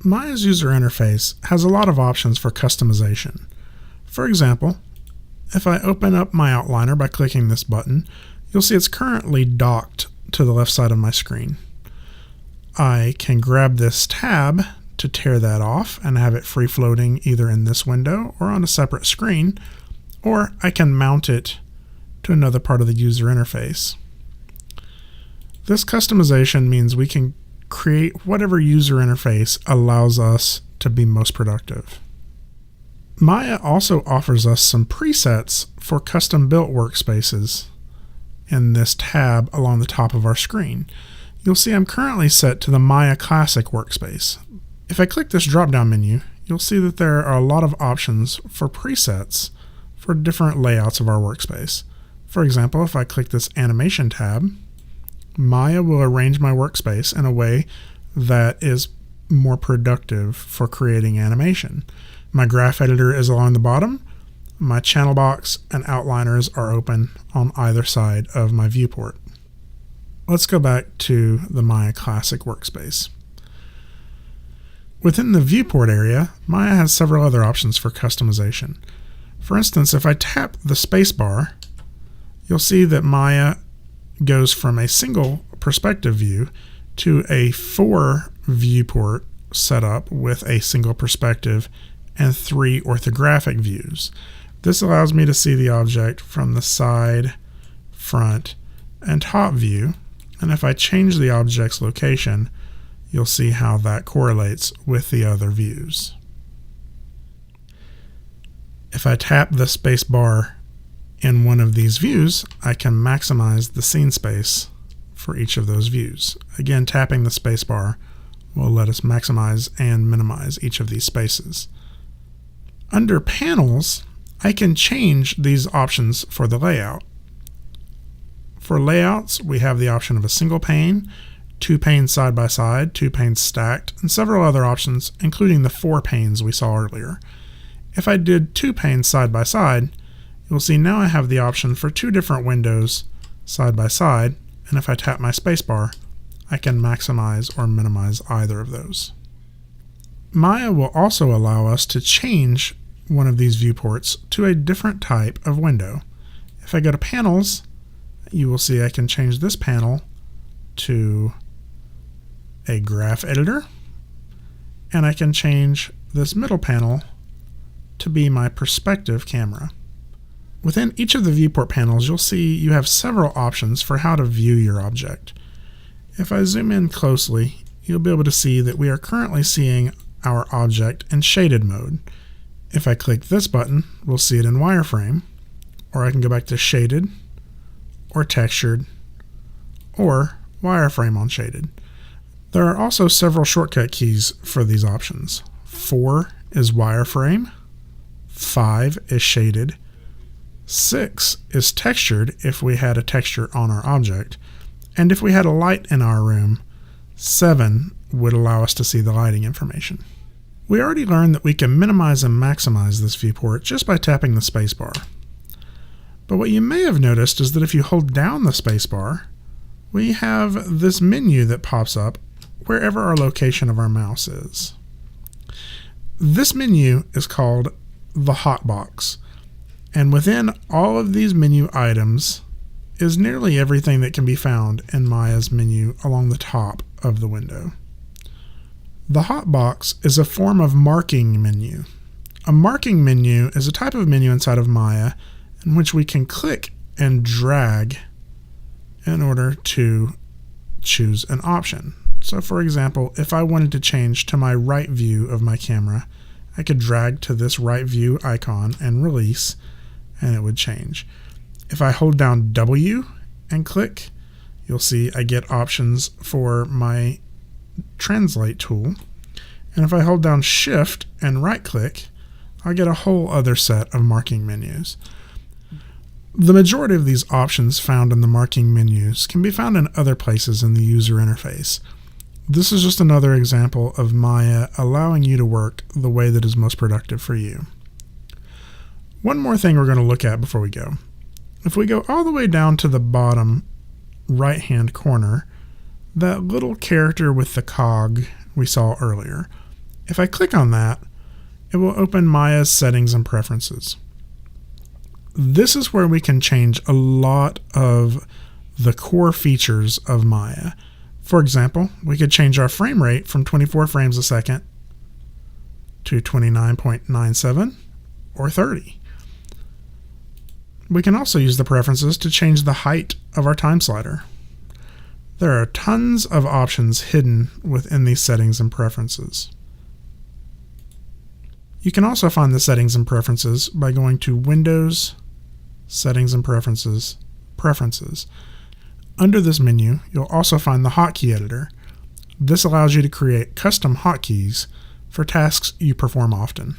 Maya's user interface has a lot of options for customization. For example, if I open up my outliner by clicking this button, you'll see it's currently docked to the left side of my screen. I can grab this tab to tear that off and have it free floating either in this window or on a separate screen, or I can mount it to another part of the user interface. This customization means we can create whatever user interface allows us to be most productive. Maya also offers us some presets for custom-built workspaces in this tab along the top of our screen. You'll see I'm currently set to the Maya Classic workspace. If I click this drop-down menu, you'll see that there are a lot of options for presets for different layouts of our workspace. For example, if I click this Animation tab, Maya will arrange my workspace in a way that is more productive for creating animation. My graph editor is along the bottom. My channel box and outliners are open on either side of my viewport. Let's go back to the Maya Classic workspace. Within the viewport area, Maya has several other options for customization. For instance, if I tap the spacebar, you'll see that Maya goes from a single perspective view to a 4 viewport setup with a single perspective and 3 orthographic views. This allows me to see the object from the side, front, and top view, and if I change the object's location, you'll see how that correlates with the other views. If I tap the space bar in one of these views, I can maximize the scene space for each of those views. Again, tapping the space bar will let us maximize and minimize each of these spaces. Under Panels, I can change these options for the layout. For layouts, we have the option of a single pane, 2 panes side by side, 2 panes stacked, and several other options, including the 4 panes we saw earlier. If I did 2 panes side by side, you'll see now I have the option for 2 different windows side by side, and if I tap my spacebar, I can maximize or minimize either of those. Maya will also allow us to change one of these viewports to a different type of window. If I go to Panels, you will see I can change this panel to a graph editor, and I can change this middle panel to be my perspective camera. Within each of the viewport panels, you'll see you have several options for how to view your object. If I zoom in closely, you'll be able to see that we are currently seeing our object in shaded mode. If I click this button, we'll see it in wireframe, or I can go back to shaded, or textured, or wireframe on shaded. There are also several shortcut keys for these options. 4 is wireframe, 5 is shaded, 6 is textured if we had a texture on our object, and if we had a light in our room, 7 would allow us to see the lighting information. We already learned that we can minimize and maximize this viewport just by tapping the spacebar. But what you may have noticed is that if you hold down the spacebar, we have this menu that pops up wherever our location of our mouse is. This menu is called the hotbox, and within all of these menu items is nearly everything that can be found in Maya's menu along the top of the window. The hotbox is a form of marking menu. A marking menu is a type of menu inside of Maya in which we can click and drag in order to choose an option. So for example, if I wanted to change to my right view of my camera, I could drag to this right view icon and release, and it would change. If I hold down W and click, you'll see I get options for my translate tool. And if I hold down Shift and right click, I'll get a whole other set of marking menus. The majority of these options found in the marking menus can be found in other places in the user interface. This is just another example of Maya allowing you to work the way that is most productive for you. One more thing we're going to look at before we go. If we go all the way down to the bottom right-hand corner, that little character with the cog we saw earlier, If I click on that, it will open Maya's settings and preferences. This is where we can change a lot of the core features of Maya. For example, we could change our frame rate from 24 frames a second to 29.97 or 30. We can also use the preferences to change the height of our time slider. There are tons of options hidden within these settings and preferences. You can also find the settings and preferences by going to Windows, Settings and Preferences, Preferences. Under this menu, you'll also find the hotkey editor. This allows you to create custom hotkeys for tasks you perform often.